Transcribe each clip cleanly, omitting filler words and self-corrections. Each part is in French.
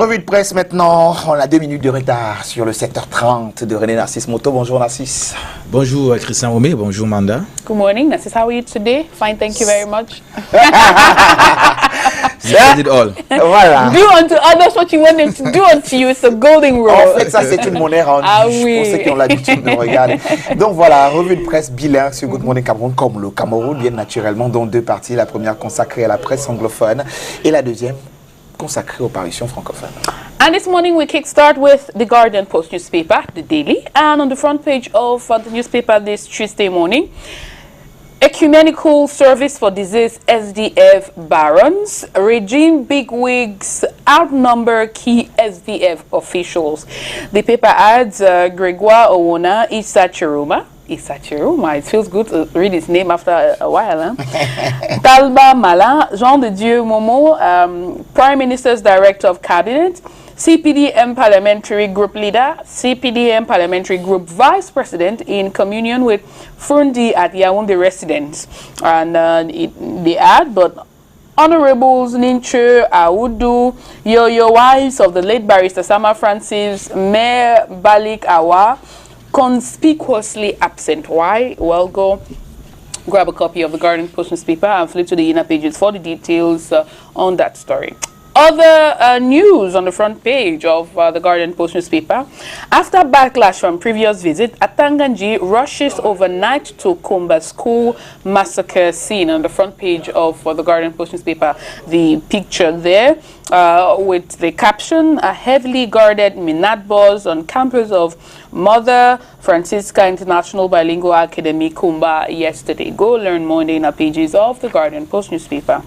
Revue de presse maintenant, on a 2 minutes de retard sur le secteur 30 de René Narcisse Moto. Bonjour Narcisse. Bonjour Christian Romé, bonjour Manda. Good morning, Narcisse, how are you today? Fine, thank you very much. You did it all. Voilà. Do unto others what you want them to do unto you, it's a golden rule. En fait, ça c'est une monnaie rendue pour ceux qui ont l'habitude de regarder. Donc voilà, revue de presse bilingue sur Good Morning Cameroun, comme le Cameroun, bien naturellement, dont 2 parties. La première consacrée à la presse anglophone et la deuxième consacrée aux parutions francophones. And this morning we kickstart with the Guardian Post newspaper, the Daily, and on the front page of the newspaper this Tuesday morning, Ecumenical Service for Disease SDF barons, regime bigwigs outnumber key SDF officials. The paper adds Gregoire Owona Isachiruma. Isachiruma, it feels good to read his name after a while. Huh? Talba Mala, Jean de Dieu Momo, Prime Minister's Director of Cabinet, CPDM Parliamentary Group Leader, CPDM Parliamentary Group Vice President in communion with Fundi at Yaounde residence. And they add, but Honorables Ninche, Awudu, Yo-Yo wives of the late barrister Sama Francis, Mayor Balik Awa, conspicuously absent. Why? Well, go grab a copy of the Guardian Post newspaper and flip to the inner pages for the details on that story. Other news on the front page of the Guardian Post newspaper. After backlash from previous visit, Atanganji rushes overnight to Kumba school massacre scene. On the front page of the Guardian Post newspaper, the picture there with the caption, a heavily guarded Minat bus on campus of Mother Francisca International Bilingual Academy, Kumba, yesterday. Go learn more in the inner pages of the Guardian Post newspaper.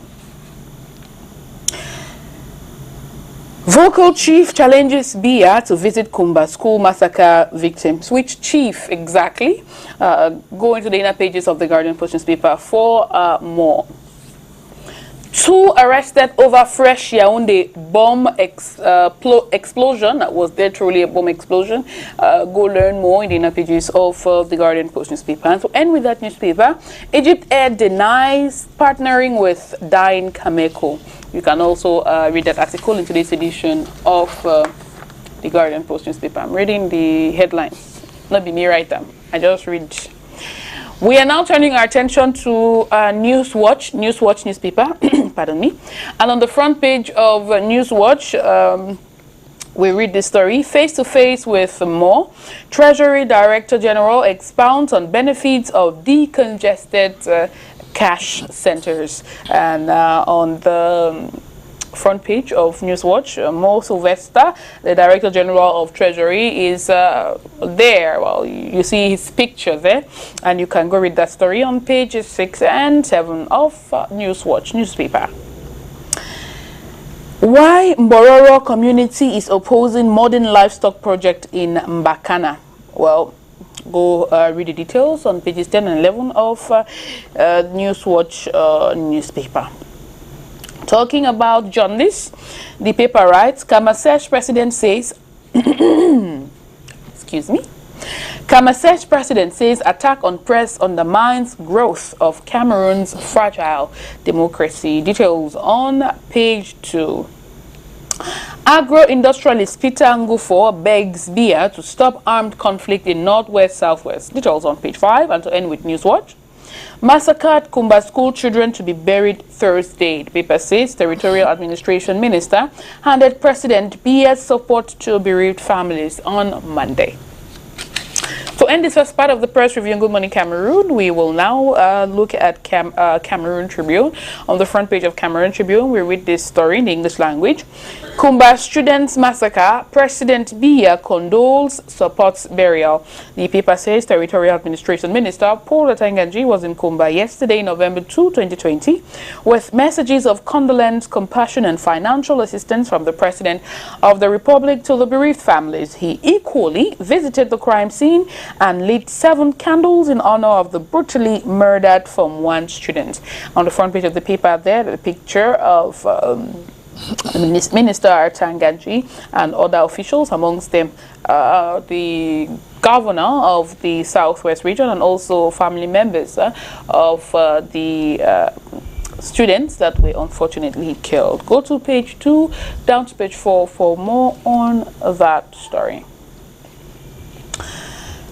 Vocal chief challenges Bia to visit Kumba school massacre victims. Which chief exactly? Go into the inner pages of the Guardian Post newspaper for more. 2 arrested over fresh Yaounde bomb explosion. Was there truly a bomb explosion? Go learn more in the inner pages of the Guardian Post newspaper. And to end with that newspaper, Egypt Air denies partnering with dying Kameko. You can also read that article in today's edition of the Guardian Post newspaper. I'm reading the headlines. Not be me right them. I just read. We are now turning our attention to Newswatch newspaper, pardon me. And on the front page of Newswatch, we read this story, face to face with more. Treasury Director General expounds on benefits of decongested cash centers. And on the front page of Newswatch, Mo Sylvester, the Director General of Treasury, is there. Well, you see his picture there, and you can go read that story on pages 6 and 7 of Newswatch newspaper. Why Mbororo community is opposing modern livestock project in Mbakana? Well, go read the details on pages 10 and 11 of Newswatch newspaper. Talking about journalists, the paper writes, Kamasesh president says, excuse me, Kamasesh president says attack on press undermines growth of Cameroon's fragile democracy. Details on page 2. Agro-industrialist Peter Ngufo begs Bia to stop armed conflict in Northwest-Southwest. Details on page 5. And to end with Newswatch. Massacred Kumba school children to be buried Thursday. The paper says Territorial Administration Minister handed President Bia's support to bereaved families on Monday. To end this first part of the press review in Good Morning Cameroon, we will now look at Cameroon Tribune. On the front page of Cameroon Tribune, we read this story in the English language. Kumba students massacre, President Biya condoles, supports burial. The paper says Territorial Administration Minister Paul Atanganji was in Kumba yesterday, November 2, 2020, with messages of condolence, compassion, and financial assistance from the President of the Republic to the bereaved families. He equally visited the crime scene and lit 7 candles in honor of the brutally murdered Form 1 students. On the front page of the paper there, the picture of Minister Atanganji and other officials, amongst them the governor of the Southwest region and also family members of the students that were unfortunately killed. Go to page 2, down to page 4 for more on that story.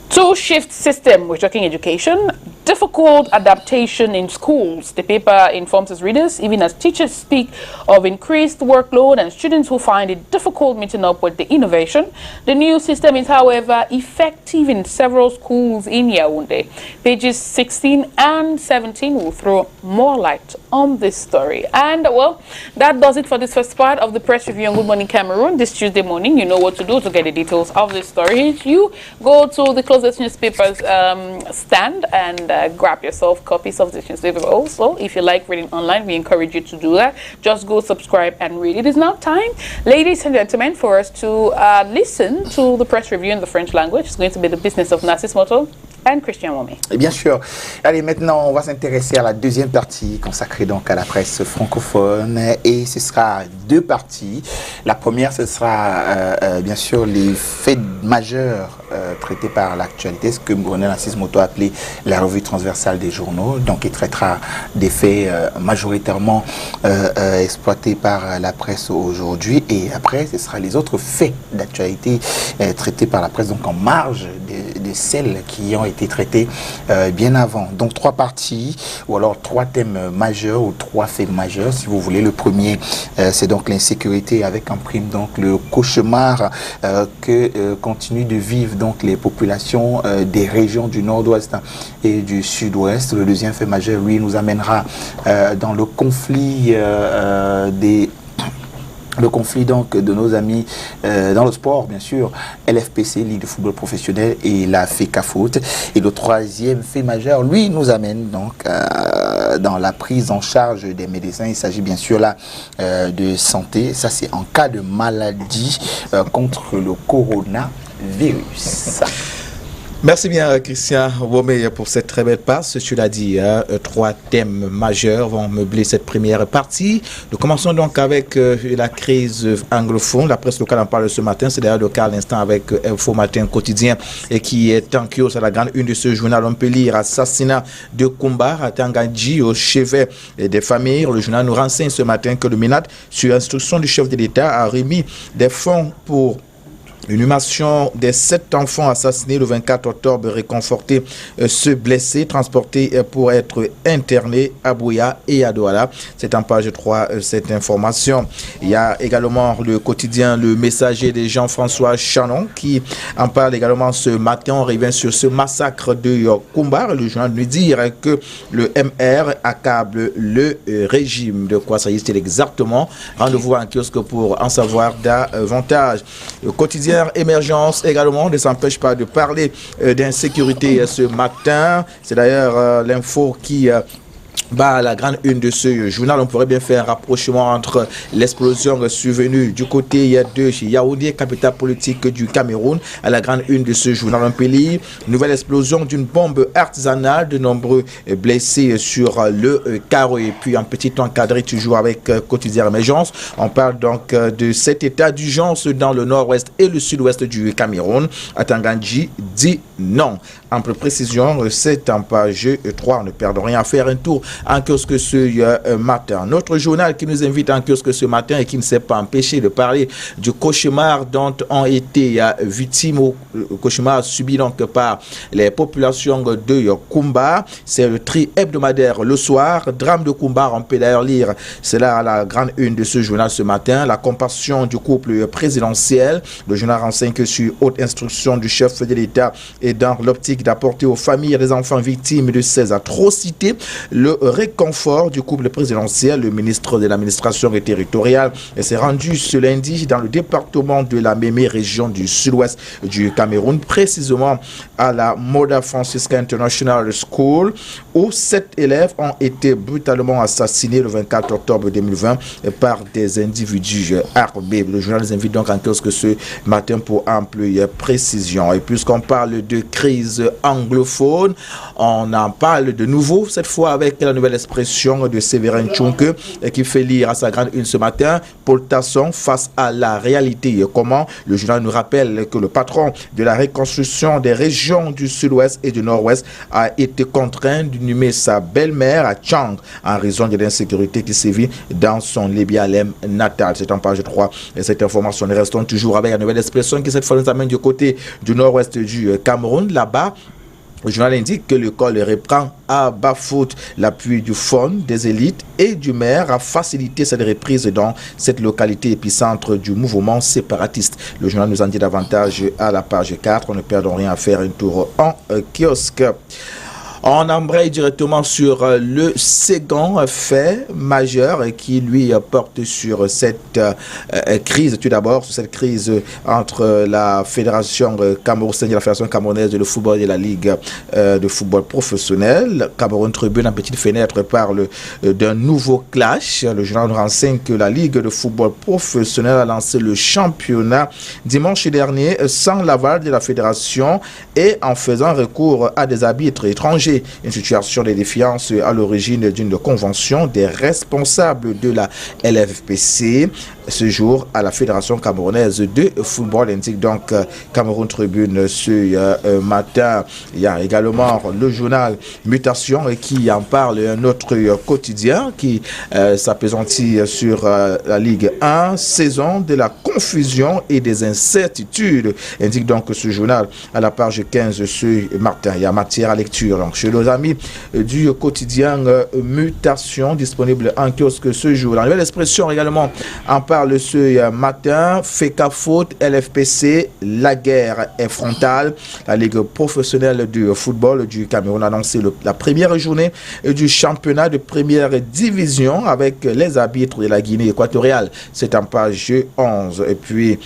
Two-shift system, we're talking education. Difficult adaptation in schools. The paper informs its readers, even as teachers speak of increased workload and students who find it difficult meeting up with the innovation. The new system is, however, effective in several schools in Yaounde. Pages 16 and 17 will throw more light on this story. And, well, that does it for this first part of the press review on Good Morning Cameroon this Tuesday morning. You know what to do to get the details of this story. You go to the closest newspaper's stand and grab yourself copies of this newspaper. Also, if you like reading online, we encourage you to do that. Just go subscribe and read. It is now time, ladies and gentlemen, for us to listen to the press review in the French language. It's going to be the business of Narcisse Moto and Christian Wome. Et bien sûr. Allez, maintenant, on va s'intéresser à la deuxième partie consacrée donc à la presse francophone. Et ce sera deux parties. La première, ce sera bien sûr les faits majeurs traités par l'actualité, ce que Narcisse Moto a appelé la revue transversale des journaux. Donc, il traitera des faits majoritairement exploités par la presse aujourd'hui. Et après, ce sera les autres faits d'actualité traités par la presse, donc en marge de celles qui ont été traités bien avant. Donc 3 parties ou alors 3 thèmes majeurs ou 3 faits majeurs si vous voulez. Le premier c'est donc l'insécurité avec en prime donc le cauchemar que continuent de vivre donc les populations des régions du nord-ouest et du sud-ouest. Le deuxième fait majeur lui nous amènera dans le conflit donc de nos amis dans le sport, bien sûr, LFPC, Ligue de football professionnel, et la FECAFOOT. Et le troisième fait majeur, lui, nous amène donc dans la prise en charge des médecins. Il s'agit bien sûr là de santé. Ça, c'est en cas de maladie contre le coronavirus. Merci bien Christian Wome pour cette très belle passe. Tu l'as dit, 3 thèmes majeurs vont meubler cette première partie. Nous commençons donc avec la crise anglophone. La presse locale en parle ce matin. C'est d'ailleurs le cas à l'instant avec Info Matin Quotidien et qui est en kiosque à la grande une de ce journal. On peut lire assassinat de Kumbar à Tangandji au chevet des familles. Le journal nous renseigne ce matin que le MINAT, sur instruction du chef de l'État, a remis des fonds pour l'inhumation des 7 enfants assassinés le 24 octobre, réconfortés, ceux blessés, transportés pour être internés à Bouya et à Douala. C'est en page 3 cette information. Il y a également le quotidien Le Messager de Jean-François Chanon qui en parle également ce matin. On revient sur ce massacre de Kumbar. Le journal nous dit que le MR accable le régime. De quoi s'agit-il exactement? Rendez-vous en kiosque pour en savoir davantage. Le quotidien Emergence également ne s'empêche pas de parler d'insécurité ce matin. C'est d'ailleurs l'info qui à la grande une de ce journal. On pourrait bien faire un rapprochement entre l'explosion survenue du côté de Yaoundé, capitale politique du Cameroun. À la grande une de ce journal, on peut lire nouvelle explosion d'une bombe artisanale, de nombreux blessés sur le carreau. Et puis un petit encadré toujours avec quotidien Emergence. On parle donc de cet état d'urgence dans le nord-ouest et le sud-ouest du Cameroun. Atangandji dit non. En précision, c'est en page 3. On ne perd rien à faire un tour en kiosque ce matin. Notre journal qui nous invite en kiosque ce matin et qui ne s'est pas empêché de parler du cauchemar dont ont été victimes au cauchemar subi donc par les populations de Kumbar. C'est le tri hebdomadaire le soir. Drame de Kumbar, on peut d'ailleurs lire cela à la grande une de ce journal ce matin. La compassion du couple présidentiel. Le journal renseigne que sur haute instruction du chef de l'État et dans l'optique d'apporter aux familles des enfants victimes de ces atrocités le réconfort du couple présidentiel. Le ministre de l'administration territoriale s'est rendu ce lundi dans le département de la Mémé, région du sud-ouest du Cameroun, précisément à la Moda Francisca International School, où 7 élèves ont été brutalement assassinés le 24 octobre 2020 par des individus armés. Le journal les invite donc en kiosque ce matin pour ample précision. Et puisqu'on parle de cette crise anglophone. On en parle de nouveau, cette fois avec la nouvelle expression de Séverin Tchonke qui fait lire à sa grande une ce matin, Paul Tasson face à la réalité. Comment le journal nous rappelle que le patron de la reconstruction des régions du sud-ouest et du nord-ouest a été contraint d'inhumer sa belle-mère à Chang en raison de l'insécurité qui sévit dans son Lébialem natal. C'est en page 3. Et cette information, nous restons toujours avec la nouvelle expression qui cette fois nous amène du côté du nord-ouest du Cameroun. Là-bas, le journal indique que l'école reprend à Bafout l'appui du FON, des élites et du maire à faciliter cette reprise dans cette localité épicentre du mouvement séparatiste. Le journal nous en dit davantage à la page 4. On ne perdons rien à faire un tour en kiosque. On embraye directement sur le second fait majeur qui lui porte sur cette crise. Tout d'abord, sur cette crise entre la Fédération camerounaise, la Fédération camerounaise de football et la Ligue de football professionnel. Cameroun Tribune, en petite fenêtre, parle d'un nouveau clash. Le journal nous renseigne que la Ligue de football professionnel a lancé le championnat dimanche dernier sans l'aval de la Fédération et en faisant recours à des arbitres étrangers. Une situation de défiance à l'origine d'une convention des responsables de la LFPC. Ce jour, à la Fédération camerounaise de football, indique donc Cameroun Tribune ce matin. Il y a également le journal Mutation qui en parle, un autre quotidien qui s'appesantit sur la Ligue 1, saison de la confusion et des incertitudes, indique donc ce journal à la page 15 ce matin. Il y a matière à lecture donc chez nos amis du quotidien Mutation disponible en kiosque ce jour. La nouvelle expression également en parle ce matin. FECA faute, LFPC, la guerre est frontale. La Ligue professionnelle du football du Cameroun a annoncé la première journée du championnat de première division avec les arbitres de la Guinée équatoriale. C'est en page 11. Et puis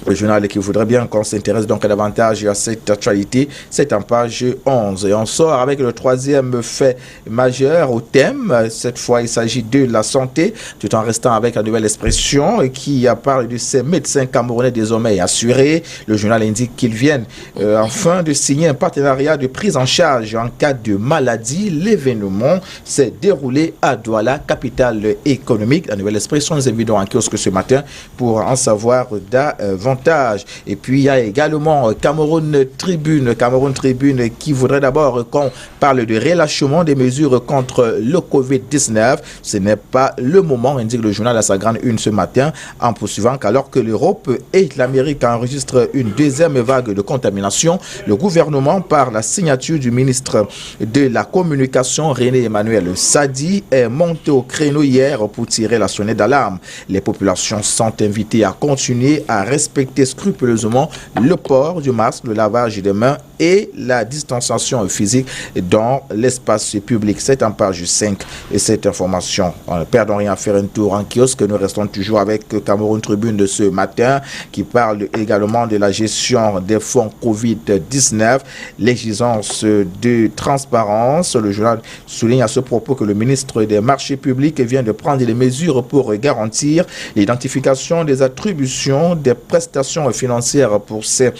le journal qui voudrait bien qu'on s'intéresse donc davantage à cette actualité, c'est en page 11. Et on sort avec le troisième fait majeur au thème. Cette fois, il s'agit de la santé, tout en restant avec la nouvelle expression qui parle de ces médecins camerounais désormais assurés. Le journal indique qu'ils viennent enfin de signer un partenariat de prise en charge en cas de maladie. L'événement s'est déroulé à Douala, capitale économique. La nouvelle expression, nous invitons en kiosque ce matin pour en savoir davantage. Et puis il y a également Cameroun Tribune qui voudrait d'abord qu'on parle de relâchement des mesures contre le Covid-19. Ce n'est pas le moment, indique le journal à sa grande une ce matin, en poursuivant qu'alors que l'Europe et l'Amérique enregistrent une deuxième vague de contamination, le gouvernement, par la signature du ministre de la Communication René Emmanuel Sadi, est monté au créneau hier pour tirer la sonnette d'alarme. Les populations sont invitées à continuer à respecter scrupuleusement le port du masque, le lavage des mains et la distanciation physique dans l'espace public. C'est en page 5 et cette information. On ne perdons rien à faire un tour en kiosque. Nous restons toujours avec Cameroun Tribune de ce matin qui parle également de la gestion des fonds Covid-19, l'exigence de transparence. Le journal souligne à ce propos que le ministre des marchés publics vient de prendre des mesures pour garantir l'identification des attributions des prestations financières pour ces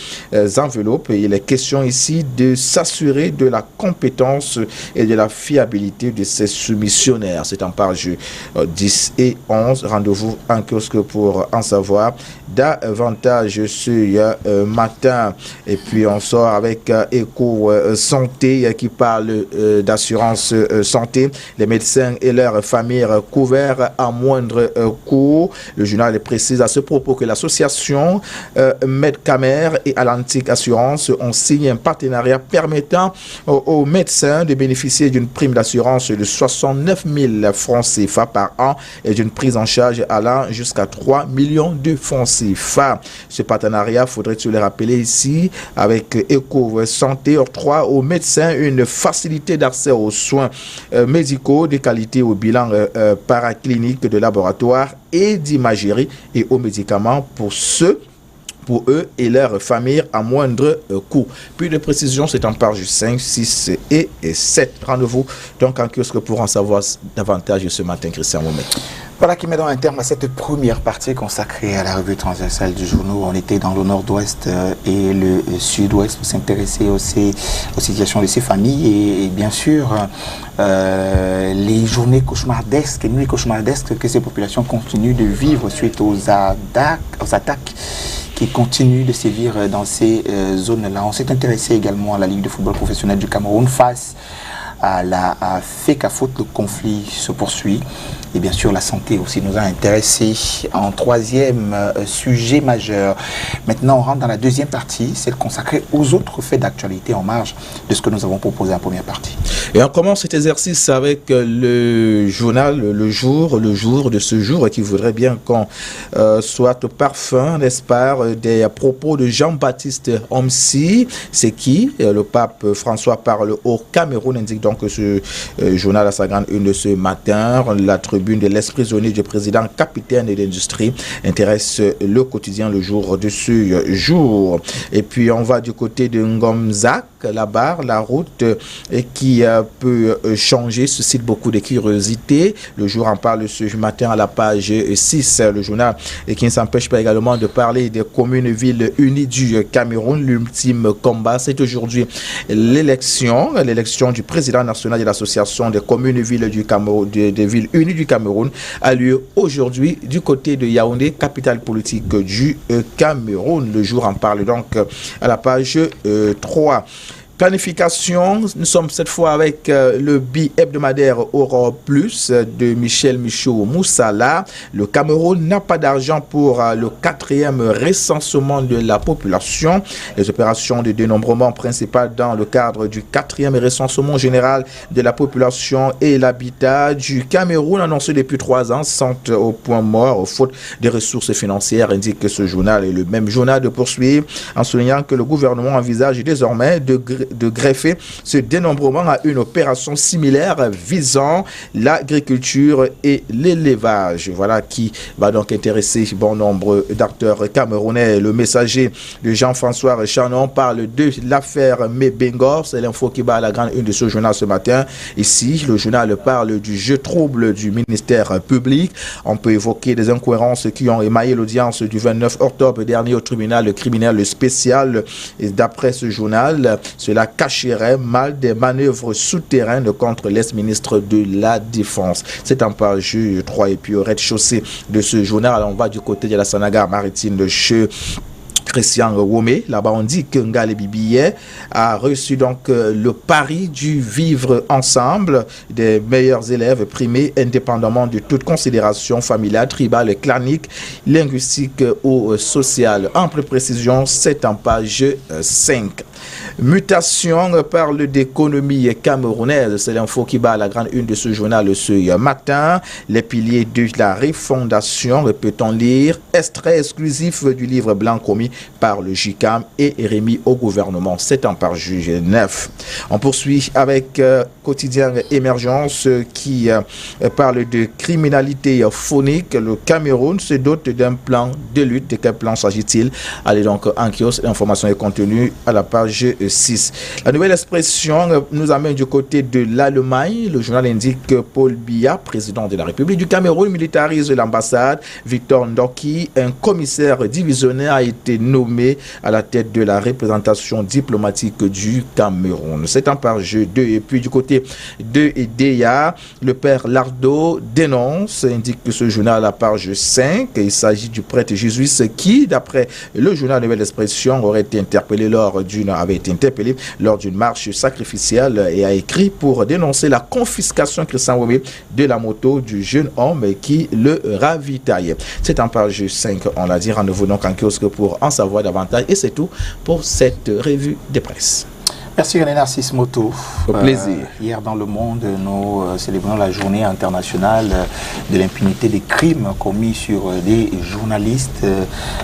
enveloppes. Il est question ici de s'assurer de la compétence et de la fiabilité de ces soumissionnaires. C'est en page 10 et 11. Rendez-vous en kiosque pour en savoir davantage ce matin. Et puis on sort avec Éco Santé qui parle d'assurance santé. Les médecins et leurs familles couverts à moindre coût. Le journal précise à ce propos que l'association Medcamer et Atlantique Assurance ont signé un partenariat permettant aux médecins de bénéficier d'une prime d'assurance de 69 000 francs CFA par an et d'une prise en charge allant jusqu'à 3 millions de francs CFA. Ce partenariat, faudrait-il le rappeler ici, avec Éco Santé, octroie aux médecins une facilité d'accès aux soins médicaux de qualité, au bilan paraclinique de laboratoire et d'imagerie et aux médicaments pour eux et leurs familles à moindre coût. Plus de précision, c'est en page 5, 6 et 7. Rendez-vous donc en kiosque pour en savoir davantage ce matin, Christian Momet. Voilà qui met dans un terme à cette première partie consacrée à la revue transversale du journal. On était dans le nord-ouest et le sud-ouest pour s'intéresser aux situations de ces familles et bien sûr les journées cauchemardesques et nuits cauchemardesques que ces populations continuent de vivre suite aux attaques qui continuent de sévir dans ces zones-là. On s'est intéressé également à la Ligue de football professionnel du Cameroun face à la FECAFOOT. Le conflit se poursuit et bien sûr la santé aussi nous a intéressés en troisième sujet majeur. Maintenant on rentre dans la deuxième partie, celle consacrée aux autres faits d'actualité en marge de ce que nous avons proposé en première partie. Et on commence cet exercice avec le journal le jour de ce jour qui voudrait bien qu'on soit au parfum, n'est-ce pas, des propos de Jean-Baptiste Homsi. C'est qui? Le pape François parle au Cameroun, indique donc que ce journal à sa grande une de ce matin. La tribune de l'ex-prisonnier du président capitaine de l'industrie intéresse le quotidien le jour de ce jour. Et puis on va du côté de Ngomzak, là-bas, la route qui peut changer suscite beaucoup de curiosité. Le jour en parle ce matin à la page 6, le journal, et qui ne s'empêche pas également de parler des communes-villes unies du Cameroun. L'ultime combat, c'est aujourd'hui l'élection du président national de l'association des communes-villes du Cameroun, des villes unies du Cameroun, a lieu aujourd'hui du côté de Yaoundé, capitale politique du Cameroun. Le jour en parle donc à la page 3. Planification, nous sommes cette fois avec le bi-hebdomadaire Aurore Plus de Michel Michaud Moussala. Le Cameroun n'a pas d'argent pour le 4e recensement de la population. Les opérations de dénombrement principales dans le cadre du 4e recensement général de la population et l'habitat du Cameroun annoncé depuis 3 ans sont au point mort faute de ressources financières, indique que ce journal. Et le même journal de poursuivre en soulignant que le gouvernement envisage désormais de greffer ce dénombrement à une opération similaire visant l'agriculture et l'élevage. Voilà qui va donc intéresser bon nombre d'acteurs camerounais. Le messager de Jean-François Chanon parle de l'affaire Mebengor. C'est l'info qui va à la grande une de ce journal ce matin. Ici, le journal parle du jeu trouble du ministère public. On peut évoquer des incohérences qui ont émaillé l'audience du 29 octobre dernier au tribunal criminel spécial. Et d'après ce journal, cela cacherait mal des manœuvres souterraines contre l'ex-ministre de la Défense. C'est en page 3 et puis au rez-de-chaussée de ce journal. On va du côté de la Sanaga maritime de chez Christian Womé. Là-bas, on dit que Ngale Bibiye a reçu donc le pari du vivre ensemble des meilleurs élèves primés indépendamment de toute considération familiale, tribale, clanique, linguistique ou sociale. Ample précision, c'est en page 5. Mutation parle d'économie camerounaise. C'est l'info qui bat à la grande une de ce journal ce matin. Les piliers de la refondation, peut-on lire. Extrait exclusif du livre blanc commis par le JICAM et remis au gouvernement. C'est en page 9. On poursuit avec quotidien Emergence qui parle de criminalité phonique. Le Cameroun se dote d'un plan de lutte. De quel plan s'agit-il? Allez donc en kiosque, l'information est contenue à la page 6. La nouvelle expression nous amène du côté de l'Allemagne. Le journal indique que Paul Biya, président de la République du Cameroun, militarise l'ambassade. Victor Ndoki, un commissaire divisionnaire, a été nommé à la tête de la représentation diplomatique du Cameroun. C'est en page 2. Et puis du côté de Deya, le père Lardo dénonce, indique que ce journal à la page 5, il s'agit du prêtre jésuite qui, d'après le journal Nouvelle Expression, avait été interpellé lors d'une marche sacrificielle et a écrit pour dénoncer la confiscation Christian Womé de la moto du jeune homme qui le ravitaillait. C'est en page 5, on l'a dit. Rendez-vous donc en kiosque pour en savoir davantage. Et c'est tout pour cette revue de presse. Merci René Narcisse Moto. Au plaisir. Hier dans le monde, nous célébrons la journée internationale de l'impunité des crimes commis sur des journalistes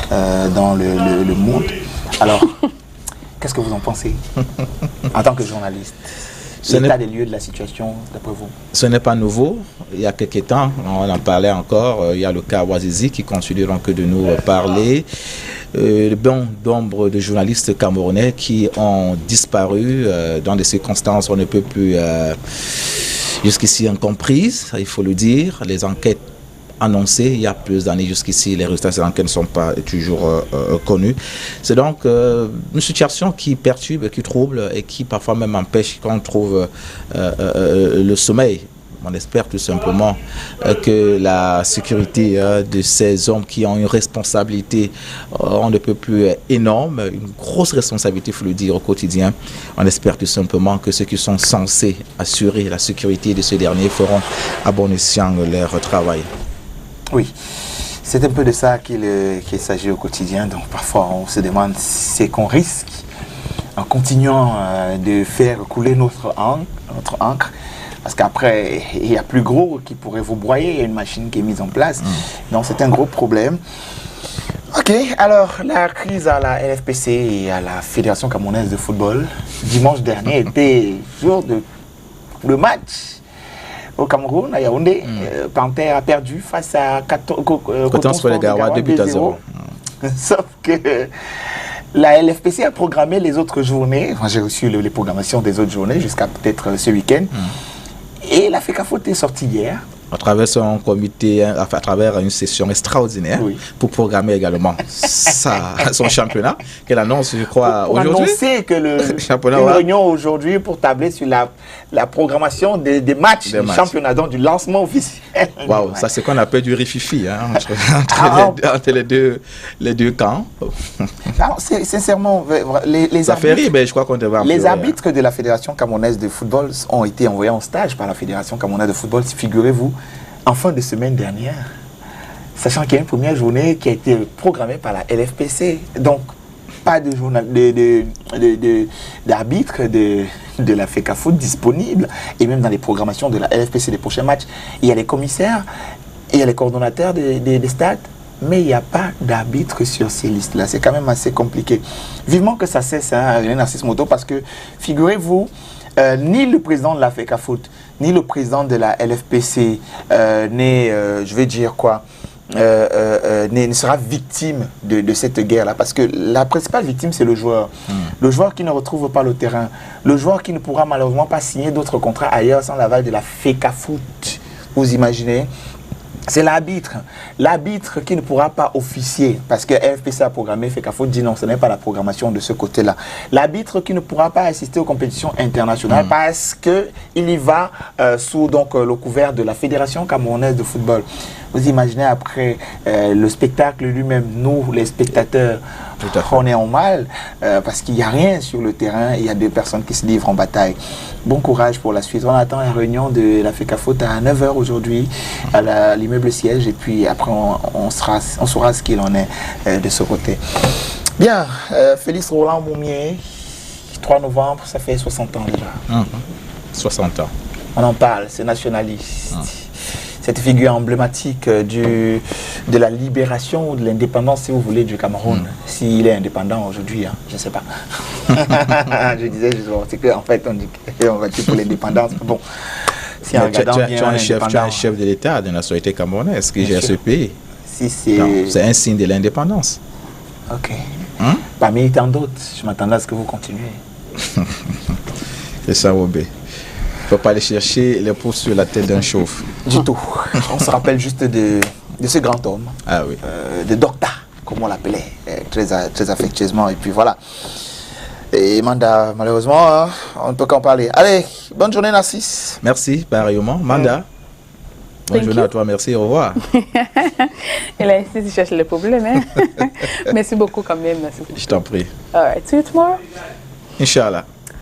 dans le monde. Alors, qu'est-ce que vous en pensez en tant que journaliste? L'état des lieux de la situation, d'après vous? Ce n'est pas nouveau. Il y a quelques temps, on en parlait encore. Il y a le cas Ouazizi qui continue donc de nous parler. Bon nombre de journalistes camerounais qui ont disparu dans des circonstances on ne peut plus jusqu'ici incomprises, il faut le dire. Les enquêtes annoncé il y a plus d'années jusqu'ici. Les résultats ne sont pas toujours connus. C'est donc une situation qui perturbe, qui trouble et qui parfois même empêche qu'on trouve le sommeil. On espère tout simplement que la sécurité de ces hommes qui ont une responsabilité, on ne peut plus énorme, une grosse responsabilité, il faut le dire, au quotidien. On espère tout simplement que ceux qui sont censés assurer la sécurité de ces derniers feront à bon escient leur travail. Oui, c'est un peu de ça qu'il s'agit au quotidien. Donc parfois on se demande c'est qu'on risque, en continuant de faire couler notre encre. Parce qu'après, il y a plus gros qui pourrait vous broyer, il y a une machine qui est mise en place. Donc c'est un gros problème. Ok, alors la crise à la LFPC et à la Fédération camerounaise de football, dimanche dernier était jour de match au Cameroun, à Yaoundé. Panthère a perdu face à Coton Sport Gawa, 2-0. Sauf que la LFPC a programmé les autres journées. J'ai reçu les programmations des autres journées jusqu'à peut-être ce week-end. Et la FECAFOOT est sortie hier. À travers son comité, à travers une session extraordinaire pour programmer également son championnat, qu'elle annonce, je crois, aujourd'hui. On a annoncé que une réunion aujourd'hui pour tabler sur la programmation des matchs du championnat, donc du lancement officiel. Waouh, ça c'est qu'on appelle du rififi entre les deux camps. Alors, sincèrement, ça fait rire, mais je crois qu'on devrait les arbitres de la Fédération camerounaise de football ont été envoyés en stage par la Fédération camerounaise de football, figurez-vous, en fin de semaine dernière, sachant qu'il y a une première journée qui a été programmée par la LFPC. Donc, pas d'arbitre de la FECAFOOT disponible. Et même dans les programmations de la LFPC des prochains matchs, il y a les commissaires, il y a les coordonnateurs des stades, mais il n'y a pas d'arbitre sur ces listes-là. C'est quand même assez compliqué. Vivement que ça cesse, René Narcisse Moto, parce que, figurez-vous, ni le président de la FECAFOOT, ni le président de la LFPC je vais dire quoi, ne sera victime de cette guerre-là. Parce que la principale victime, c'est le joueur. Le joueur qui ne retrouve pas le terrain. Le joueur qui ne pourra malheureusement pas signer d'autres contrats ailleurs sans l'aval de la FECAFOOT. Vous imaginez ? C'est l'arbitre. L'arbitre qui ne pourra pas officier parce que FPC a programmé, FECAFOOT dit non, ce n'est pas la programmation de ce côté-là. L'arbitre qui ne pourra pas assister aux compétitions internationales parce qu'il y va sous le couvert de la Fédération camerounaise de football. Vous imaginez après le spectacle lui-même, nous les spectateurs, on est en mal parce qu'il n'y a rien sur le terrain, il y a deux personnes qui se livrent en bataille. Bon courage pour la suite. On attend la réunion de la FECAFOOT à 9h aujourd'hui à l'immeuble siège et puis après on saura ce qu'il en est de ce côté. Bien, Félix Roland Moumier, 3 novembre, ça fait 60 ans déjà. 60 ans. On en parle, c'est nationaliste. Cette figure emblématique de la libération ou de l'indépendance, si vous voulez, du Cameroun. S'il est indépendant aujourd'hui, je ne sais pas. Je disais, c'est qu'en fait, on dit qu'on va tuer pour l'indépendance. Bon, si en regardant bien, tu es un chef de l'État de la société camerounaise qui gère ce pays. C'est un signe de l'indépendance. Ok. Parmi tant d'autres, je m'attendais à ce que vous continuez. C'est ça, Wobé. Il ne faut pas aller chercher les pouces sur la tête d'un chauve. Du tout. On se rappelle juste de ce grand homme. Ah oui. De Docteur, comme on l'appelait, très affectueusement. Et puis voilà. Et Manda, malheureusement, on ne peut qu'en parler. Allez, bonne journée Narcisse. Merci, pareillement. Manda. Bonne journée à toi, merci, au revoir. Et là, ici, tu cherches le problème. Merci beaucoup quand même. Je t'en prie. All right, see you tomorrow. Inch'Allah.